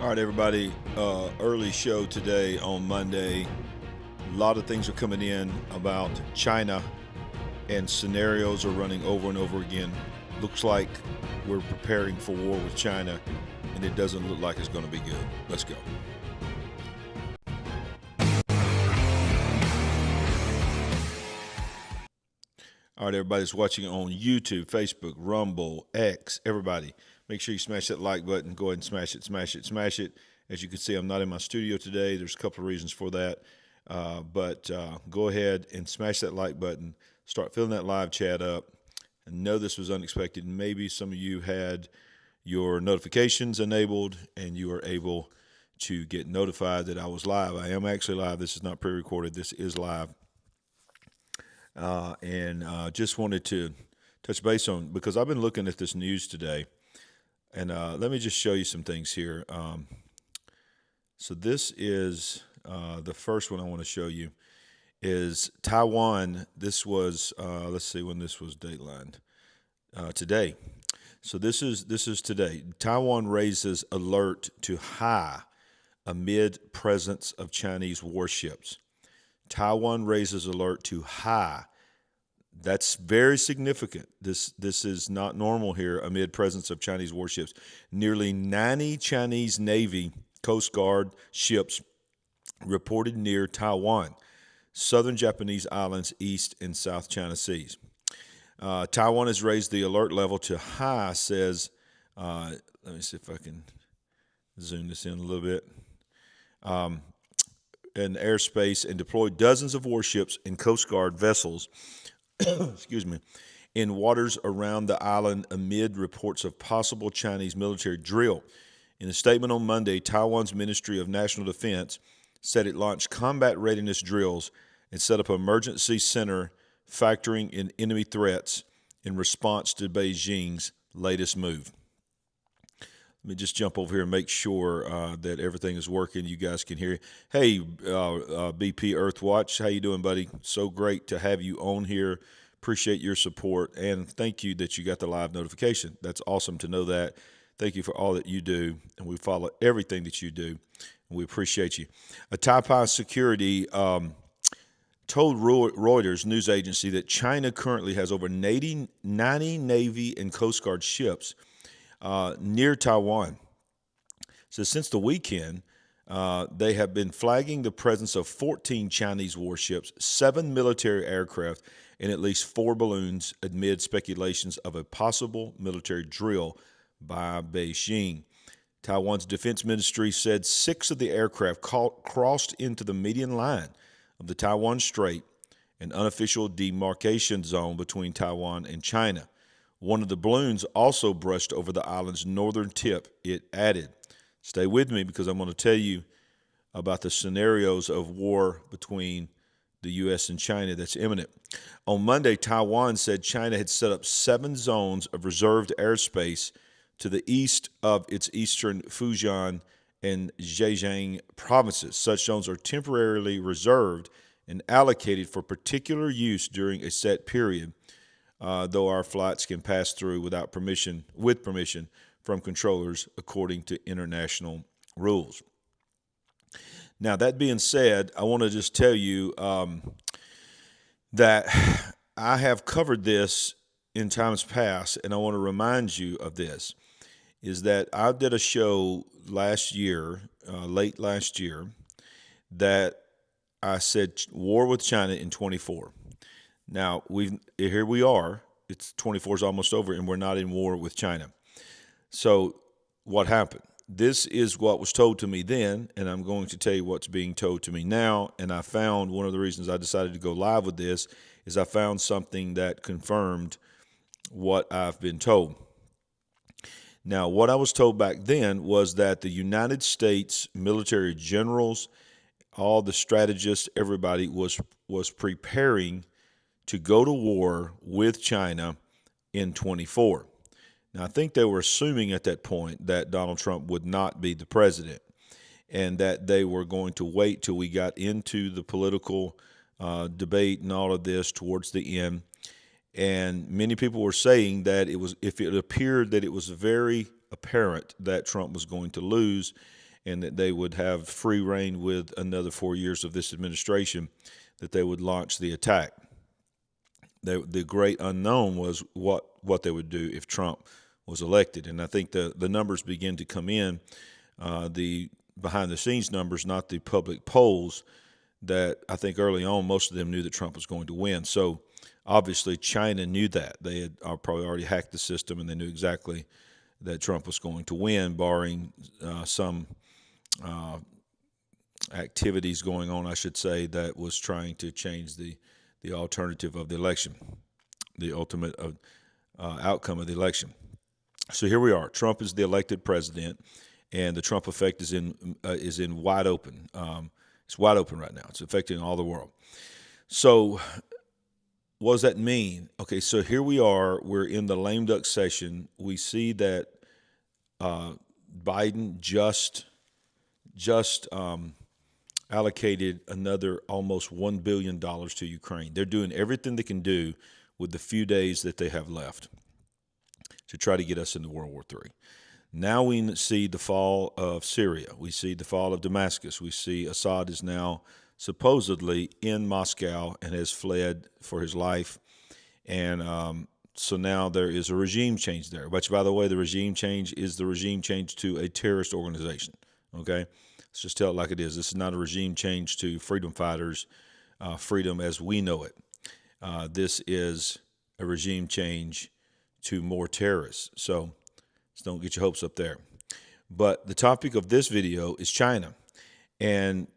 All right, everybody. Early show today on Monday. A lot of things are coming in about China, and scenarios are running over and over again. Looks like we're preparing for war with China, and it doesn't look like it's going to be good. Let's go. All right, everybody's watching on YouTube, Facebook, Rumble, X. Everybody, make sure you smash that like button. Go ahead and smash it, smash it, smash it. As you can see, I'm not in my studio today. There's a couple of reasons for that. But go ahead and smash that like button. Start filling that live chat up. I know this was unexpected. Maybe some of you had your notifications enabled and you are able to get notified that I was live. I am actually live. This is not pre-recorded. This is live. And just wanted to touch base on, because I've been looking at this news today, and let me just show you some things here. So this is the first one I want to show you is Taiwan. This was let's see when this was datelined today. So this is today. Taiwan raises alert to high amid presence of Chinese warships. Taiwan raises alert to high. That's very significant. This is not normal here amid presence of Chinese warships. Nearly 90 Chinese Navy Coast Guard ships reported near Taiwan, southern Japanese islands, East and South China Seas. Taiwan has raised the alert level to high, says, let me see if I can zoom this in a little bit. In airspace and deployed dozens of warships and Coast Guard vessels excuse me, in waters around the island amid reports of possible Chinese military drill. In a statement on Monday, Taiwan's Ministry of National Defense said it launched combat readiness drills and set up an emergency center factoring in enemy threats in response to Beijing's latest move. Let me just jump over here and make sure that everything is working. You guys can hear. Hey, BP Earthwatch, how you doing, buddy? So great to have you on here. Appreciate your support, and thank you that you got the live notification. That's awesome to know that. Thank you for all that you do, and we follow everything that you do, and we appreciate you. A Taipei security told Reuters news agency that China currently has over 90 Navy and Coast Guard ships near Taiwan. So since the weekend, they have been flagging the presence of 14 Chinese warships, 7 military aircraft, and at least 4 balloons amid speculations of a possible military drill by Beijing. Taiwan's defense ministry said 6 of the aircraft crossed into the median line of the Taiwan Strait, an unofficial demarcation zone between Taiwan and China. One of the balloons also brushed over the island's northern tip, it added. Stay with me because I'm going to tell you about the scenarios of war between the U.S. and China that's imminent. On Monday, Taiwan said China had set up 7 zones of reserved airspace to the east of its eastern Fujian and Zhejiang provinces. Such zones are temporarily reserved and allocated for particular use during a set period. Though our flights can pass through with permission from controllers according to international rules. Now, that being said, I want to just tell you that I have covered this in times past, and I want to remind you of this, is that I did a show last year, late last year, that I said war with China in 24. Now, here we are. It's 24 is almost over, and we're not in war with China. So what happened? This is what was told to me then, and I'm going to tell you what's being told to me now. And I found one of the reasons I decided to go live with this is I found something that confirmed what I've been told. Now, what I was told back then was that the United States military generals, all the strategists, everybody was preparing to go to war with China in 24. Now, I think they were assuming at that point that Donald Trump would not be the president and that they were going to wait till we got into the political debate and all of this towards the end. And many people were saying that if it appeared that it was very apparent that Trump was going to lose and that they would have free reign with another 4 years of this administration, that they would launch the attack. The great unknown was what they would do if Trump was elected. And I think the numbers begin to come in, the behind-the-scenes numbers, not the public polls, that I think early on most of them knew that Trump was going to win. So obviously China knew that. They had probably already hacked the system, and they knew exactly that Trump was going to win, barring some activities going on, I should say, that was trying to change the alternative of the election, the ultimate outcome of the election. So here we are. Trump is the elected president, and the Trump effect is in wide open. It's wide open right now. It's affecting all the world. So what does that mean? Okay, so here we are. We're in the lame duck session. We see that Biden just allocated another almost $1 billion to Ukraine. They're doing everything they can do with the few days that they have left to try to get us into World War III. Now we see the fall of Syria. We see the fall of Damascus. We see Assad is now supposedly in Moscow and has fled for his life. And so now there is a regime change there. Which, by the way, the regime change is the regime change to a terrorist organization. Okay? Let's just tell it like it is. This is not a regime change to freedom fighters, freedom as we know it. This is a regime change to more terrorists. So don't get your hopes up there. But the topic of this video is China, and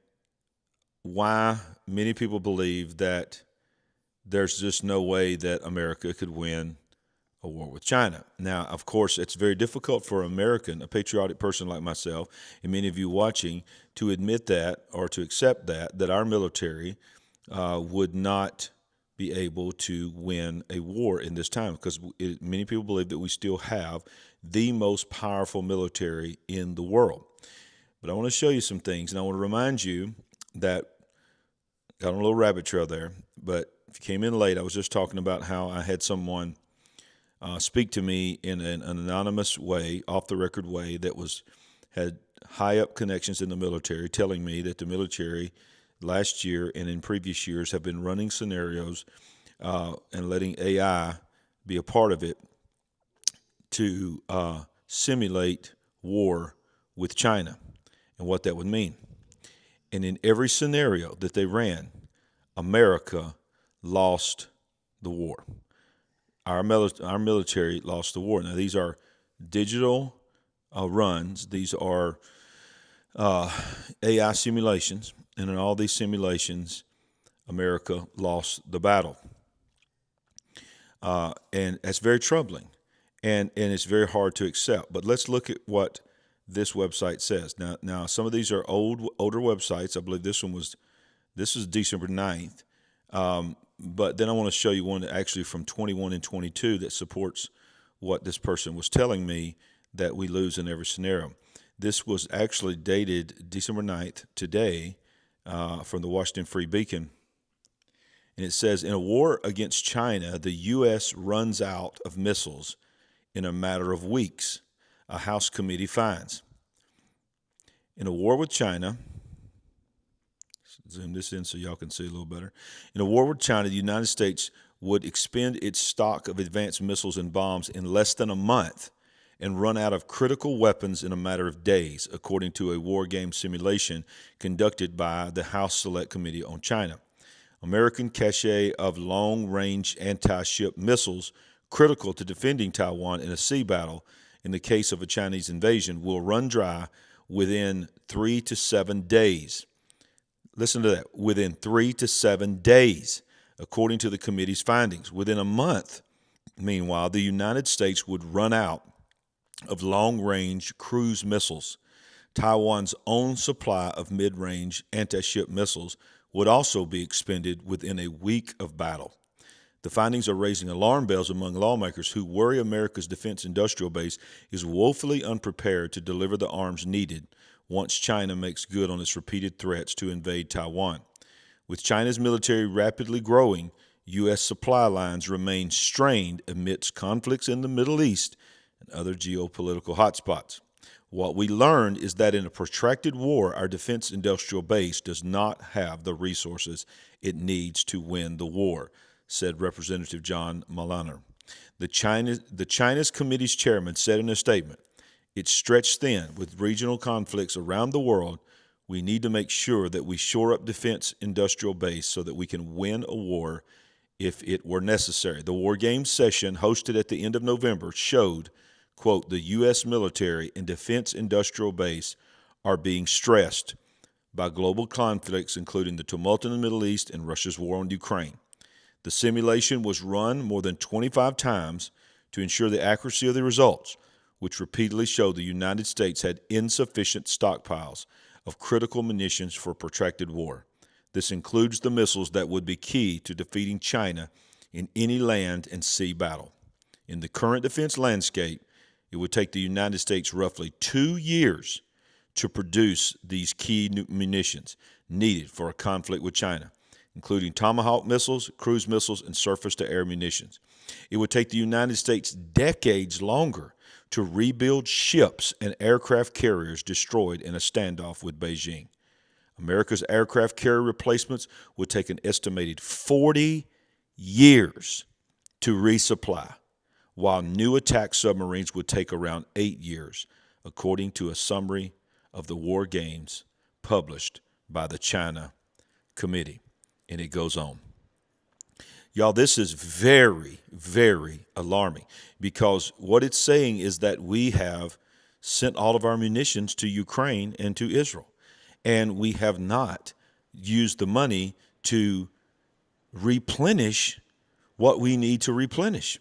why many people believe that there's just no way that America could win a war with China. Now, of course, it's very difficult for an American, a patriotic person like myself, and many of you watching, to admit that or to accept that our military would not be able to win a war in this time, because many people believe that we still have the most powerful military in the world. But I want to show you some things, and I want to remind you that, got on a little rabbit trail there, but if you came in late, I was just talking about how I had someone speak to me in an anonymous way, off-the-record way, that had high-up connections in the military, telling me that the military last year and in previous years have been running scenarios and letting AI be a part of it to simulate war with China and what that would mean. And in every scenario that they ran, America lost the war. Our military lost the war. Now, these are digital runs. These are AI simulations. And in all these simulations, America lost the battle. And that's very troubling. And it's very hard to accept. But let's look at what this website says. Now some of these are older websites. I believe this is December 9th. But then I want to show you one actually from 21 and 22 that supports what this person was telling me that we lose in every scenario. This was actually dated December 9th, today, from the Washington Free Beacon. And it says, in a war against China, the U.S. runs out of missiles in a matter of weeks, a House committee finds. In a war with China, zoom this in so y'all can see a little better. In a war with China, the United States would expend its stock of advanced missiles and bombs in less than a month and run out of critical weapons in a matter of days, according to a Wargame simulation conducted by the House Select Committee on China. American cache of long-range anti-ship missiles critical to defending Taiwan in a sea battle in the case of a Chinese invasion will run dry within 3 to 7 days. Listen to that, within 3 to 7 days, according to the committee's findings. Within a month, meanwhile, the United States would run out of long-range cruise missiles. Taiwan's own supply of mid-range anti-ship missiles would also be expended within a week of battle. The findings are raising alarm bells among lawmakers who worry America's defense industrial base is woefully unprepared to deliver the arms needed once China makes good on its repeated threats to invade Taiwan. With China's military rapidly growing, U.S. supply lines remain strained amidst conflicts in the Middle East and other geopolitical hotspots. What we learned is that in a protracted war, our defense industrial base does not have the resources it needs to win the war, said Representative John Malaner. The China's committee's chairman said in a statement, "It's stretched thin with regional conflicts around the world. We need to make sure that we shore up defense industrial base so that we can win a war if it were necessary." The Wargame session hosted at the end of November showed, quote, "The U.S. military and defense industrial base are being stressed by global conflicts, including the tumult in the Middle East and Russia's war on Ukraine. The simulation was run more than 25 times to ensure the accuracy of the results, which repeatedly showed the United States had insufficient stockpiles of critical munitions for protracted war. This includes the missiles that would be key to defeating China in any land and sea battle. In the current defense landscape, it would take the United States roughly 2 years to produce these key munitions needed for a conflict with China, including Tomahawk missiles, cruise missiles, and surface-to-air munitions. It would take the United States decades longer to rebuild ships and aircraft carriers destroyed in a standoff with Beijing. America's aircraft carrier replacements would take an estimated 40 years to resupply, while new attack submarines would take around 8 years, according to a summary of the war games published by the China Committee." And it goes on. Y'all, this is very, very alarming, because what it's saying is that we have sent all of our munitions to Ukraine and to Israel, and we have not used the money to replenish what we need to replenish.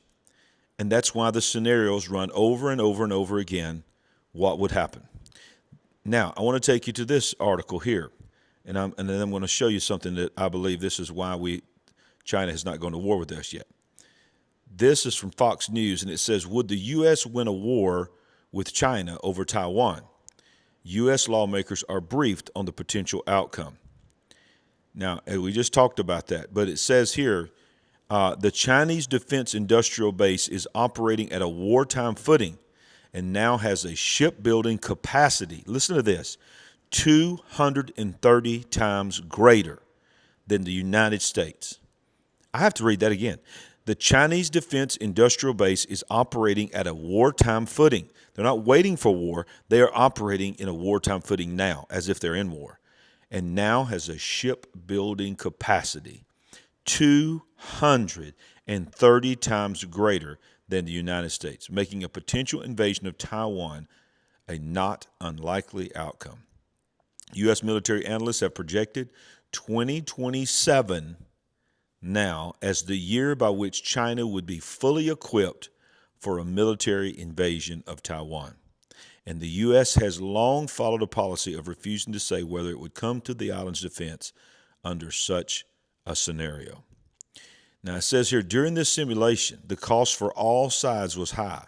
And that's why the scenarios run over and over and over again what would happen. Now, I want to take you to this article here, and then I'm going to show you something that I believe this is why China has not gone to war with us yet. This is from Fox News, and it says, "Would the U.S. win a war with China over Taiwan? U.S. lawmakers are briefed on the potential outcome." Now, we just talked about that, but it says here, the Chinese defense industrial base is operating at a wartime footing and now has a shipbuilding capacity, listen to this, 230 times greater than the United States. I have to read that again. The Chinese defense industrial base is operating at a wartime footing. They're not waiting for war. They are operating in a wartime footing now, as if they're in war, and now has a shipbuilding capacity 230 times greater than the United States, making a potential invasion of Taiwan a not unlikely outcome. U.S. military analysts have projected 2027 now as the year by which China would be fully equipped for a military invasion of Taiwan. And the U.S. has long followed a policy of refusing to say whether it would come to the island's defense under such a scenario. Now, it says here, during this simulation, the cost for all sides was high.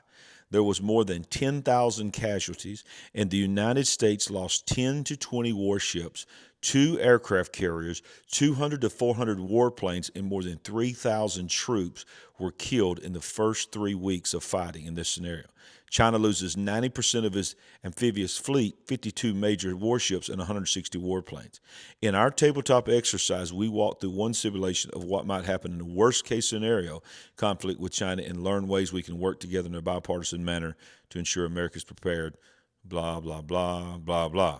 There was more than 10,000 casualties, and the United States lost 10 to 20 warships, 2 aircraft carriers, 200 to 400 warplanes, and more than 3,000 troops were killed in the first 3 weeks of fighting in this scenario. China loses 90% of its amphibious fleet, 52 major warships, and 160 warplanes. In our tabletop exercise, we walked through one simulation of what might happen in the worst-case scenario conflict with China and learn ways we can work together in a bipartisan manner to ensure America is prepared, blah, blah, blah, blah, blah.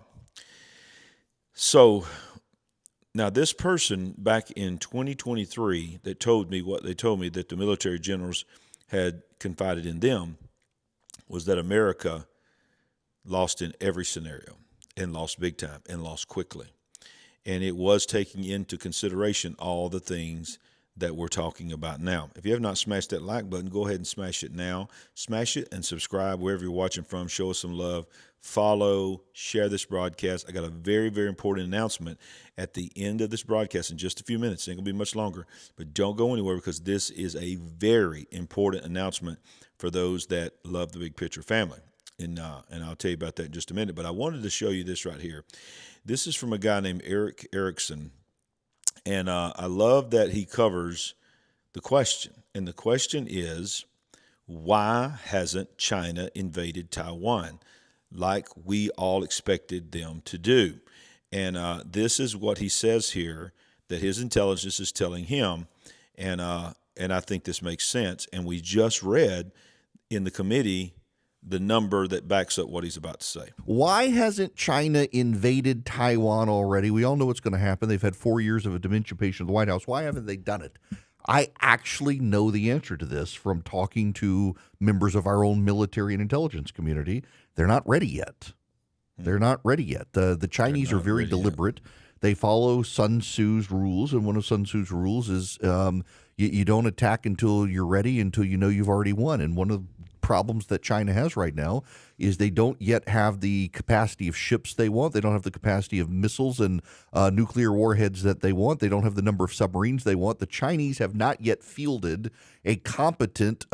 So now this person back in 2023 that told me what they told me, that the military generals had confided in them, was that America lost in every scenario and lost big time and lost quickly. And it was taking into consideration all the things that we're talking about now. If you have not smashed that like button, go ahead and smash it now. Smash it and subscribe wherever you're watching from. Show us some love. Follow, share this broadcast. I got a very, very important announcement at the end of this broadcast in just a few minutes. It ain't going to be much longer, but don't go anywhere, because this is a very important announcement for those that love the Big Picture family. And I'll tell you about that in just a minute. But I wanted to show you this right here. This is from a guy named Eric Erickson. And I love that he covers the question. And the question is, why hasn't China invaded Taiwan? like we all expected them to do. And this is what he says here that his intelligence is telling him, and I think this makes sense. And we just read in the committee the number that backs up what he's about to say. Why hasn't China invaded Taiwan already? We all know what's going to happen. They've had 4 years of a dementia patient in the White House. Why haven't they done it? I actually know the answer to this from talking to members of our own military and intelligence community. They're not ready yet. They're not ready yet. The Chinese are very deliberate. They follow Sun Tzu's rules, and one of Sun Tzu's rules is you don't attack until you're ready, until you know you've already won. And one of the problems that China has right now is they don't yet have the capacity of ships they want. They don't have the capacity of missiles and nuclear warheads that they want. They don't have the number of submarines they want. The Chinese have not yet fielded a competent,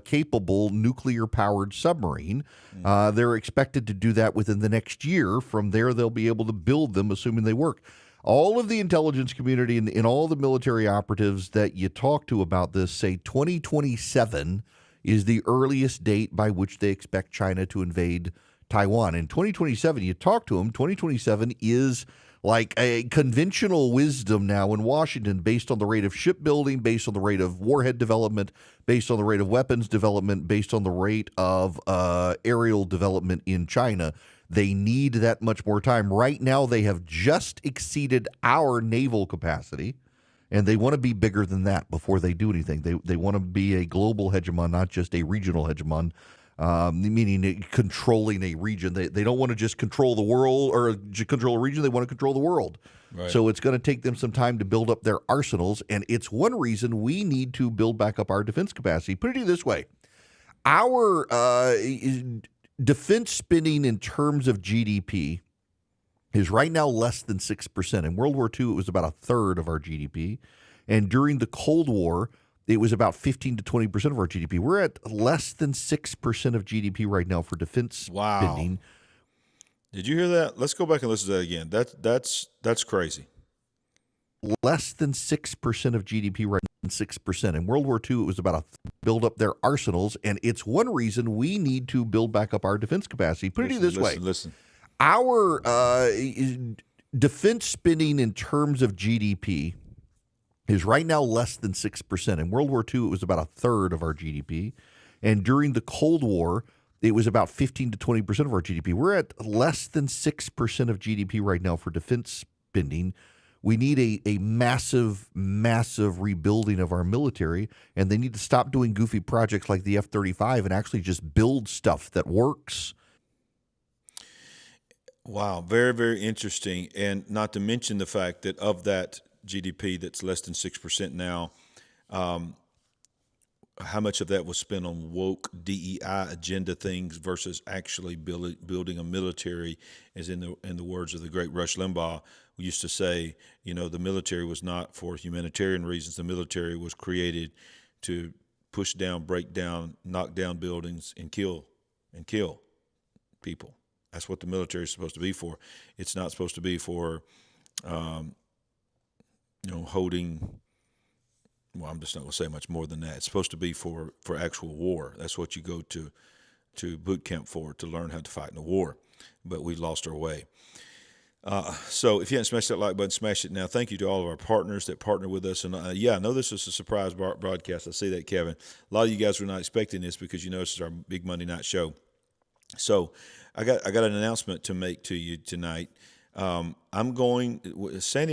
capable nuclear-powered submarine. They're expected to do that within the next year. From there, they'll be able to build them, assuming they work. All of the intelligence community and all the military operatives that you talk to about this say 2027 is the earliest date by which they expect China to invade Taiwan. In 2027, you talk to them, 2027 is like a conventional wisdom now in Washington based on the rate of shipbuilding, based on the rate of warhead development, based on the rate of weapons development, based on the rate of aerial development in China. They need that much more time. Right now, they have just exceeded our naval capacity. And they want to be bigger than that before they do anything. They want to be a global hegemon, not just a regional hegemon, meaning controlling a region. They don't want to just control the world or control a region. They want to control the world. Right. So it's going to take them some time to build up their arsenals. And it's one reason we need to build back up our defense capacity. Put it this way. Our defense spending in terms of GDP is right now less than 6%. In World War II, it was about a third of our GDP. And during the Cold War, it was about 15 to 20% of our GDP. We're at less than 6% of GDP right now for defense spending. Did you hear that? Let's go back and listen to that again. That's crazy. Less than 6% of GDP right now, 6%. In World War II, it was about a build up their arsenals. And it's one reason we need to build back up our defense capacity. Put it this way. Listen. Our defense spending in terms of GDP is right now less than 6%. In World War II, it was about a third of our GDP. And during the Cold War, it was about 15 to 20% of our GDP. We're at less than 6% of GDP right now for defense spending. We need a massive, massive rebuilding of our military, and they need to stop doing goofy projects like the F-35 and actually just build stuff that works. Wow, very, very interesting. And not to mention the fact that of that GDP that's less than 6% now, how much of that was spent on woke DEI agenda things versus actually building a military, as in the words of the great Rush Limbaugh, who used to say, the military was not for humanitarian reasons. The military was created to push down, break down, knock down buildings, and kill people. That's what the military is supposed to be for. It's not supposed to be for, holding. Well, I'm just not going to say much more than that. It's supposed to be for actual war. That's what you go to boot camp for, to learn how to fight in a war. But we lost our way. So if you haven't smashed that like button, smash it now. Thank you to all of our partners that partner with us. And I know this was a surprise broadcast. I see that, Kevin. A lot of you guys were not expecting this because this is our big Monday night show. So I got an announcement to make to you tonight. Sandy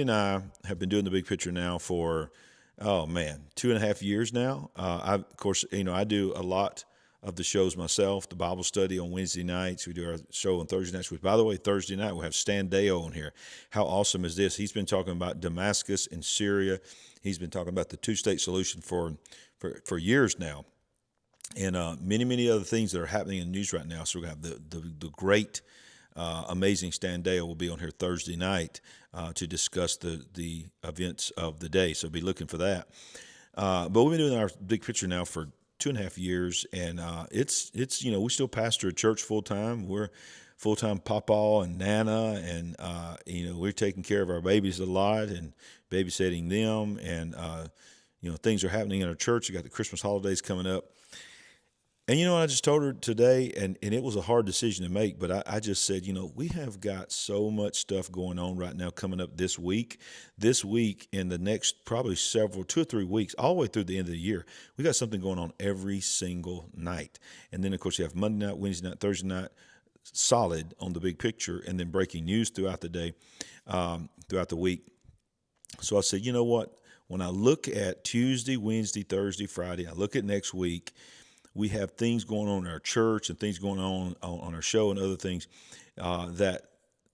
and I have been doing the big picture now for, 2.5 years now. Of course, I do a lot of the shows myself, the Bible study on Wednesday nights. We do our show on Thursday nights, which, by the way, Thursday night we'll have Stan Deo on here. How awesome is this? He's been talking about Damascus and Syria. He's been talking about the two-state solution for years now. And many, many other things that are happening in the news right now. So we have the great, amazing Stan Dale will be on here Thursday night to discuss the events of the day. So be looking for that. But we've been doing our big picture now for 2.5 years, and it's we still pastor a church full time. We're full-time papa and nana, and we're taking care of our babies a lot and babysitting them, and things are happening in our church. We got the Christmas holidays coming up. And you know what I just told her today, and it was a hard decision to make, but I just said, we have got so much stuff going on right now coming up this week. This week and the next probably 2 or 3 weeks, all the way through the end of the year, we got something going on every single night. And then, of course, you have Monday night, Wednesday night, Thursday night, solid on the big picture, and then breaking news throughout the day, throughout the week. So I said, you know what? When I look at Tuesday, Wednesday, Thursday, Friday, I look at next week, we have things going on in our church and things going on our show and other things that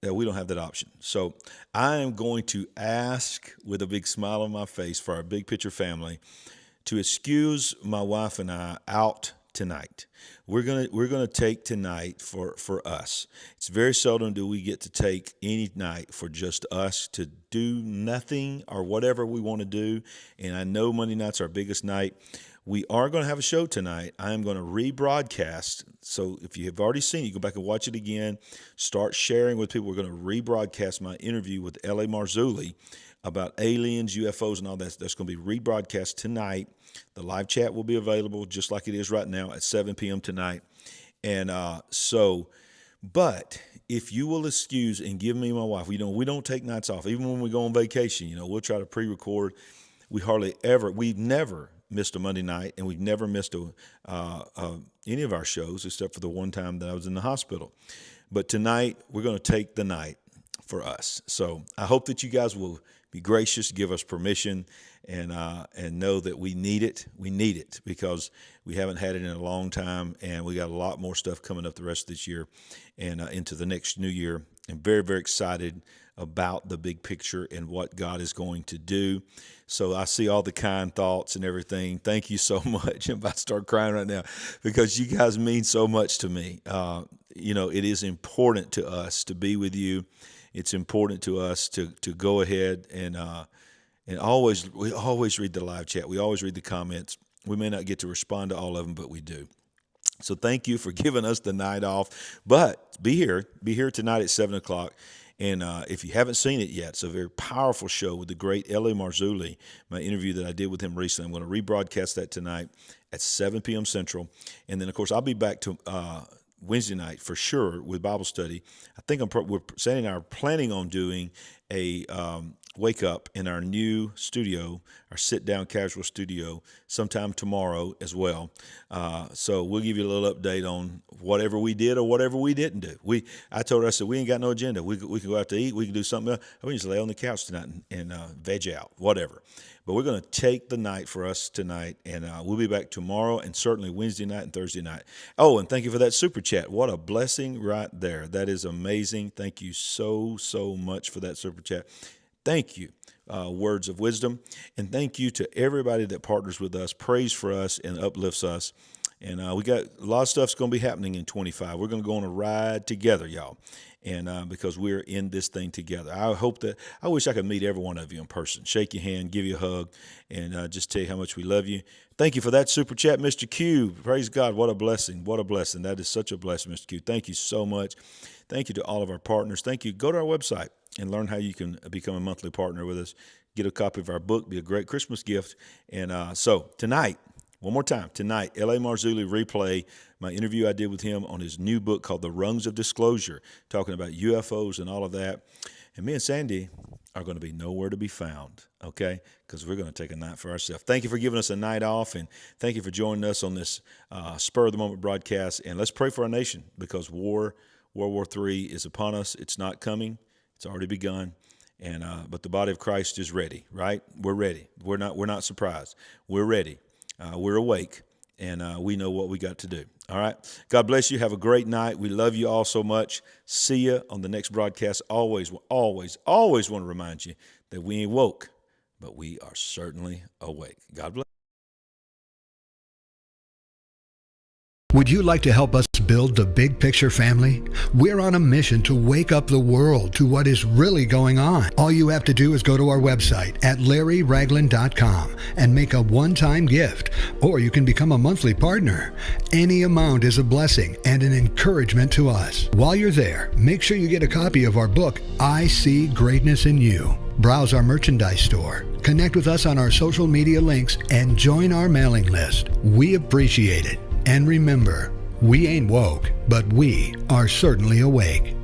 we don't have that option. So I am going to ask with a big smile on my face for our Big Picture family to excuse my wife and I out tonight. We're gonna take tonight for us. It's very seldom do we get to take any night for just us to do nothing or whatever we want to do. And I know Monday night's our biggest night. We are going to have a show tonight. I am going to rebroadcast. So if you have already seen it, go back and watch it again. Start sharing with people. We're going to rebroadcast my interview with L.A. Marzulli about aliens, UFOs, and all that. That's going to be rebroadcast tonight. The live chat will be available just like it is right now at 7 p.m. tonight. And but if you will excuse and give me my wife, we don't take nights off. Even when we go on vacation, we'll try to pre-record. We've never missed a Monday night, and we've never missed any of our shows except for the one time that I was in the hospital. But tonight, we're going to take the night for us. So I hope that you guys will be gracious, give us permission, and know that we need it. We need it because we haven't had it in a long time, and we got a lot more stuff coming up the rest of this year and into the next new year. I'm very, very excited about the big picture and what God is going to do. So I see all the kind thoughts and everything. Thank you so much. I'm about to start crying right now because you guys mean so much to me. It is important to us to be with you. It's important to us to go ahead and we always read the live chat. We always read the comments. We may not get to respond to all of them, but we do. So thank you for giving us the night off. But be here tonight at 7 o'clock. And if you haven't seen it yet, it's a very powerful show with the great L.A. Marzulli, my interview that I did with him recently. I'm going to rebroadcast that tonight at 7 p.m. Central. And then, of course, I'll be back to Wednesday night for sure with Bible study. I think Sandy and I are planning on doing a wake up in our new studio, our sit-down casual studio, sometime tomorrow as well. So we'll give you a little update on whatever we did or whatever we didn't do. I told her, I said, we ain't got no agenda. We can go out to eat. We can do something else. We can just lay on the couch tonight and veg out, whatever. But we're going to take the night for us tonight, and we'll be back tomorrow and certainly Wednesday night and Thursday night. Oh, and thank you for that super chat. What a blessing right there. That is amazing. Thank you so, so much for that super chat. Thank you, words of wisdom, and thank you to everybody that partners with us, prays for us, and uplifts us. And we got a lot of stuff's going to be happening in 25. We're going to go on a ride together, y'all, and because we're in this thing together. I wish I could meet every one of you in person, shake your hand, give you a hug, and just tell you how much we love you. Thank you for that super chat, Mr. Q. Praise God. What a blessing. What a blessing. That is such a blessing, Mr. Q. Thank you so much. Thank you to all of our partners. Thank you. Go to our website and learn how you can become a monthly partner with us. Get a copy of our book. Be a great Christmas gift. And so tonight, one more time, tonight, L.A. Marzulli replay my interview I did with him on his new book called The Rungs of Disclosure, talking about UFOs and all of that. And me and Sandy are going to be nowhere to be found, okay, because we're going to take a night for ourselves. Thank you for giving us a night off, and thank you for joining us on this spur-of-the-moment broadcast. And let's pray for our nation because World War III is upon us. It's not coming. It's already begun. And but the body of Christ is ready, right? We're ready. We're not surprised. We're ready. We're awake, and we know what we got to do. All right? God bless you. Have a great night. We love you all so much. See you on the next broadcast. Always want to remind you that we ain't woke, but we are certainly awake. God bless. Would you like to help us build the Big Picture family? We're on a mission to wake up the world to what is really going on. All you have to do is go to our website at LarryRagland.com and make a one-time gift, or you can become a monthly partner. Any amount is a blessing and an encouragement to us. While you're there, make sure you get a copy of our book, I See Greatness in You. Browse our merchandise store, connect with us on our social media links, and join our mailing list. We appreciate it. And remember, we ain't woke, but we are certainly awake.